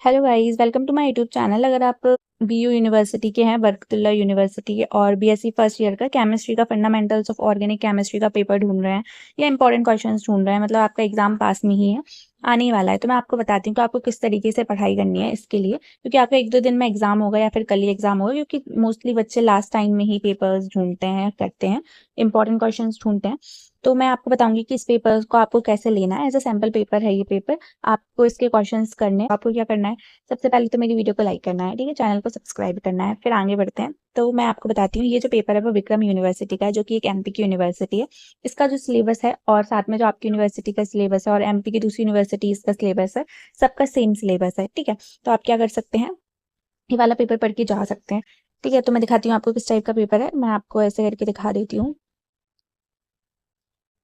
Hello guys, welcome to my YouTube channel. अगर आप बीयू university के हैं, बरकतुल्लाह यूनिवर्सिटी के, और बीएससी फर्स्ट ईयर का केमिस्ट्री का फंडामेंटल्स ऑफ ऑर्गेनिक केमिस्ट्री का पेपर ढूंढ रहे हैं या इंपॉर्टेंट क्वेश्चंस ढूंढ रहे हैं, मतलब आपका एग्जाम पास में ही है, आने ही वाला है, तो मैं आपको बताती हूँ कि आपको किस तरीके से पढ़ाई करनी है इसके लिए, क्योंकि आपका 1-2 दिन में एग्जाम होगा या फिर कल ही एग्जाम होगा, क्योंकि मोस्टली बच्चे लास्ट टाइम में ही पेपर्स ढूंढते हैं, करते हैं, इंपॉर्टेंट क्वेश्चन ढूंढते हैं। तो मैं आपको बताऊंगी कि इस पेपर को आपको कैसे लेना है। एज अ सैम्पल पेपर है ये पेपर, आपको इसके क्वेश्चंस करने हैं। आपको क्या करना है, सबसे पहले तो मेरी वीडियो को लाइक करना है, ठीक है, चैनल को सब्सक्राइब करना है, फिर आगे बढ़ते हैं। तो मैं आपको बताती हूँ, ये जो पेपर है वो विक्रम यूनिवर्सिटी का है, जो कि एक एमपी की यूनिवर्सिटी है। इसका जो सिलेबस है और साथ में जो आपकी यूनिवर्सिटी का सिलेबस है और एमपी की दूसरी यूनिवर्सिटीज का सिलेबस है, सबका सेम सिलेबस है, ठीक है। तो आप क्या कर सकते हैं, ये वाला पेपर पढ़ के जा सकते हैं, ठीक है। तो मैं दिखाती हूँ आपको किस टाइप का पेपर है, मैं आपको ऐसे करके दिखा देती हूँ।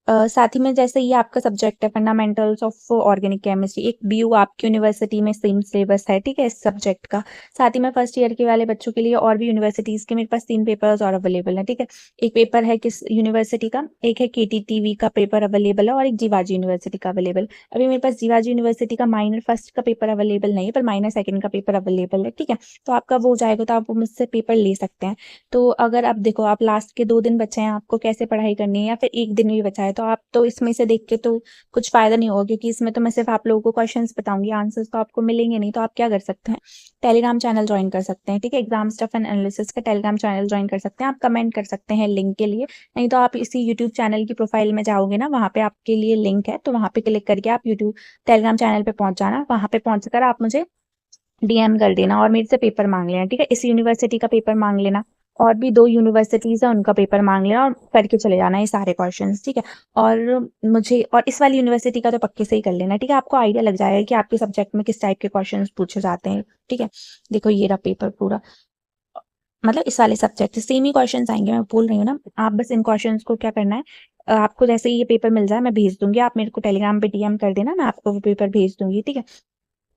साथ ही में जैसे ये आपका सब्जेक्ट है फंडामेंटल्स ऑफ ऑर्गेनिक केमिस्ट्री, एक बीयू आपकी यूनिवर्सिटी में सेम सिलेबस है, ठीक है, इस सब्जेक्ट का। साथ ही में फर्स्ट ईयर के वाले बच्चों के लिए और भी यूनिवर्सिटीज के मेरे पास 3 पेपर्स और अवेलेबल है, ठीक है। एक पेपर है किस यूनिवर्सिटी का, एक है केटीटीवी का पेपर अवेलेबल है और एक जीवाजी यूनिवर्सिटी का अवेलेबल। अभी मेरे पास जीवाजी यूनिवर्सिटी का माइनर फर्स्ट का पेपर अवेलेबल नहीं है, पर माइनर सेकंड का पेपर अवेलेबल है, ठीक है। तो आपका वो हो जाएगा, तो आप मुझसे पेपर ले सकते हैं। तो अगर आप देखो, आप लास्ट के 2 दिन बचे हैं, आपको कैसे पढ़ाई करनी है, या फिर 1 दिन भी बचा है, तो आप तो इसमें से देख के तो कुछ फायदा नहीं होगा, क्योंकि इसमें तो मैं सिर्फ आप लोगों को क्वेश्चंस बताऊंगी, आंसर्स तो आपको मिलेंगे नहीं। तो आप क्या कर सकते हैं, टेलीग्राम चैनल ज्वाइन कर सकते हैं, ठीक है, एग्जाम स्टफ एंड एनालिसिस का टेलीग्राम चैनल ज्वाइन कर सकते हैं। आप कमेंट कर सकते हैं लिंक के लिए, नहीं तो आप इसी यूट्यूब चैनल की प्रोफाइल में जाओगे ना, वहाँ पे आपके लिए लिंक है, तो वहाँ पे क्लिक करके आप यूट्यूब टेलीग्राम चैनल पे पहुंच जाना। वहाँ पे पहुंच कर आप मुझे डीएम कर देना और मेरे से पेपर मांग लेना, ठीक है। इस यूनिवर्सिटी का पेपर मांग लेना, और भी 2 यूनिवर्सिटीज है उनका पेपर मांग लेना, और करके चले जाना ये सारे क्वेश्चंस, ठीक है। और मुझे और इस वाली यूनिवर्सिटी का तो पक्के से ही कर लेना, ठीक है। आपको आइडिया लग जाएगा कि आपके सब्जेक्ट में किस टाइप के क्वेश्चंस पूछे जाते हैं, ठीक है। देखो ये रहा पेपर पूरा, मतलब इस वाले सब्जेक्ट से सेम ही क्वेश्चंस आएंगे, मैं बोल रही हूँ ना। आप बस इन क्वेश्चंस को क्या करना है, आपको जैसे ही ये पेपर मिल जाए मैं भेज दूंगी, आप मेरे को टेलीग्राम पे डीएम कर देना, मैं आपको वो पेपर भेज दूंगी, ठीक है।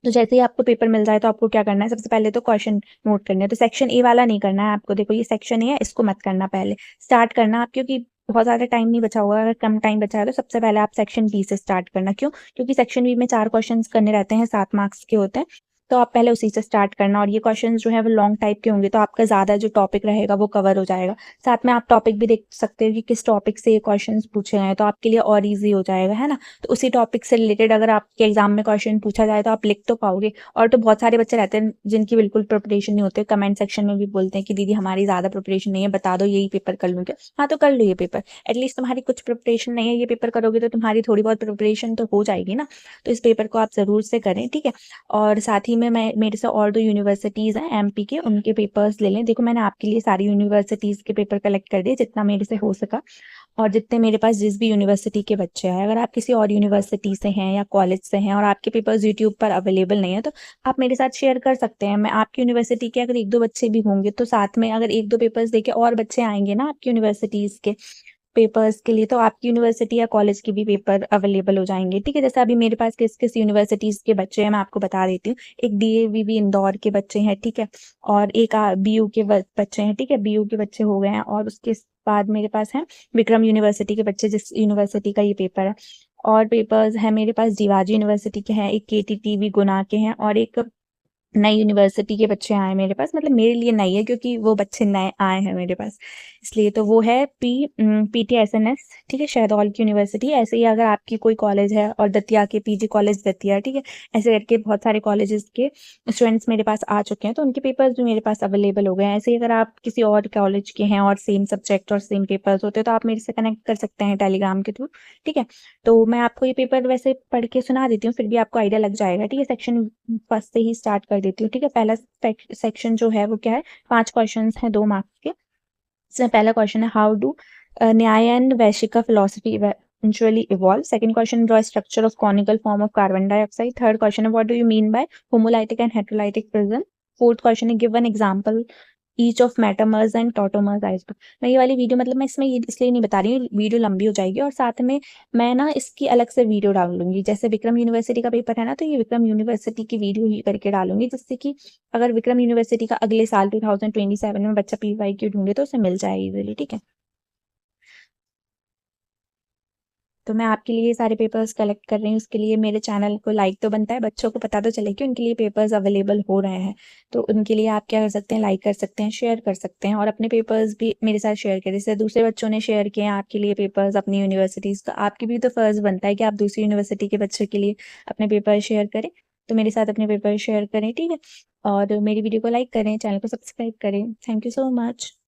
तो जैसे ही आपको पेपर मिल जाए, तो आपको क्या करना है, सबसे पहले तो क्वेश्चन नोट करने हैं। तो सेक्शन ए वाला नहीं करना है आपको, देखो ये सेक्शन ए है, इसको मत करना, पहले स्टार्ट करना आप, क्योंकि बहुत ज़्यादा टाइम नहीं बचा होगा। अगर कम टाइम बचा है तो सबसे पहले आप सेक्शन बी से स्टार्ट करना। क्यों, क्योंकि सेक्शन बी में 4 क्वेश्चंस करने रहते हैं, 7 मार्क्स के होते हैं, तो आप पहले उसी से स्टार्ट करना। और ये क्वेश्चन जो है वो लॉन्ग टाइप के होंगे, तो आपका ज़्यादा जो टॉपिक रहेगा वो कवर हो जाएगा। साथ में आप टॉपिक भी देख सकते हो कि किस टॉपिक से ये क्वेश्चन पूछे हैं, तो आपके लिए और ईजी हो जाएगा, है ना। तो उसी टॉपिक से रिलेटेड अगर आपके एग्जाम में क्वेश्चन पूछा जाए तो आप लिख तो पाओगे। और तो बहुत सारे बच्चे रहते हैं जिनकी बिल्कुल प्रिपरेशन नहीं होती, कमेंट सेक्शन में भी बोलते हैं कि दीदी हमारी ज़्यादा प्रिपरेशन नहीं है, बता दो यही पेपर कर लूँ क्या। हाँ, तो कर लो ये पेपर, एटलीस्ट तुम्हारी कुछ प्रिपरेशन नहीं है, ये पेपर करोगे तो तुम्हारी थोड़ी बहुत प्रिपरेशन तो हो जाएगी ना। तो इस पेपर को आप ज़रूर से करें, ठीक है। और साथ ही में मैं मेरे से और 2 यूनिवर्सिटीज़ हैं एमपी के, उनके पेपर्स ले लें। देखो मैंने आपके लिए सारी यूनिवर्सिटीज़ के पेपर कलेक्ट कर दिए, जितना मेरे से हो सका, और जितने मेरे पास जिस भी यूनिवर्सिटी के बच्चे हैं। अगर आप किसी और यूनिवर्सिटी से हैं या कॉलेज से हैं और आपके पेपर्स यूट्यूब पर अवेलेबल नहीं है, तो आप मेरे साथ शेयर कर सकते हैं। मैं आपकी यूनिवर्सिटी के अगर 1-2 बच्चे भी होंगे, तो साथ में अगर 1-2 पेपर्स देके और बच्चे आएंगे ना आपकी यूनिवर्सिटीज़ के पेपर्स के लिए, तो आपकी यूनिवर्सिटी या कॉलेज के भी पेपर अवेलेबल हो जाएंगे, ठीक है। जैसे अभी मेरे पास किस किस यूनिवर्सिटीज़ के बच्चे हैं मैं आपको बता देती हूँ। एक डीएवीवी इंदौर के बच्चे हैं, ठीक है, और एक बीयू के बच्चे हैं, ठीक है, बीयू के बच्चे हो गए हैं। और उसके बाद मेरे पास है विक्रम यूनिवर्सिटी के बच्चे, जिस यूनिवर्सिटी का ये पेपर है। और पेपर्स है मेरे पास जीवाजी यूनिवर्सिटी के हैं, एक केटीटीवी गुना के हैं, और एक नई यूनिवर्सिटी के बच्चे आए मेरे पास, मतलब मेरे लिए नई है क्योंकि वो बच्चे नए आए हैं मेरे पास, इसलिए। तो वो है PTSNS, ठीक है, शहदोल की यूनिवर्सिटी। ऐसे ही अगर आपकी कोई कॉलेज है, और दतिया के पीजी कॉलेज दतिया, ठीक है, ऐसे करके बहुत सारे कॉलेजेस के स्टूडेंट्स मेरे पास आ चुके हैं, तो उनके पेपर्स भी मेरे पास अवेलेबल हो गए हैं। ऐसे ही अगर आप किसी और कॉलेज के हैं और सेम सब्जेक्ट और सेम पेपर्स होते हैं, तो आप मेरे से कनेक्ट कर सकते हैं टेलीग्राम के थ्रू, ठीक है। तो मैं आपको ये पेपर वैसे पढ़ के सुना देती हूँ, फिर भी आपको आइडिया लग जाएगा, ठीक है। सेक्शन फर्स्ट से ही स्टार्ट कर देती हूँ, ठीक है। पहला सेक्शन जो है वो क्या है, 5 क्वेश्चंस हैं 2 मार्क्स के। इसमें पहला क्वेश्चन है, how do Nyaya and Vaisheshika philosophy eventually evolve. Second question, draw a structure of conical form of carbon dioxide. Third question है, what do you mean by homolytic and heterolytic prism. Fourth question है, give one example each of metamers and tautomers iceberg. मैं ये वाली video, मतलब मैं इसमें ये इसलिए नहीं बता रही हूँ, वीडियो लंबी हो जाएगी, और साथ में मैं ना इसकी अलग से वीडियो डालूंगी। जैसे विक्रम यूनिवर्सिटी का पेपर है ना, तो ये विक्रम यूनिवर्सिटी की वीडियो ही करके डालूंगी, जिससे कि अगर विक्रम यूनिवर्सिटी का अगले साल 2027 में बच्चा PYQ ढूंढे तो उसे मिल जाए इजीली, ठीक है। तो मैं आपके लिए सारे पेपर्स कलेक्ट कर रही हूँ, उसके लिए मेरे चैनल को लाइक तो बनता है, बच्चों को पता तो चले कि उनके लिए पेपर्स अवेलेबल हो रहे हैं। तो उनके लिए आप क्या कर सकते हैं, लाइक कर सकते हैं, शेयर कर सकते हैं और अपने पेपर्स भी मेरे साथ शेयर करें। जैसे दूसरे बच्चों ने शेयर किए हैं आपके लिए पेपर्स अपनी यूनिवर्सिटीज़ का, आपकी भी तो फ़र्ज़ बनता है कि आप दूसरी यूनिवर्सिटी के बच्चों के लिए अपने पेपर शेयर करें। तो मेरे साथ अपने पेपर शेयर करें, ठीक है? और मेरी वीडियो को लाइक करें, चैनल को सब्सक्राइब करें। Thank you so much.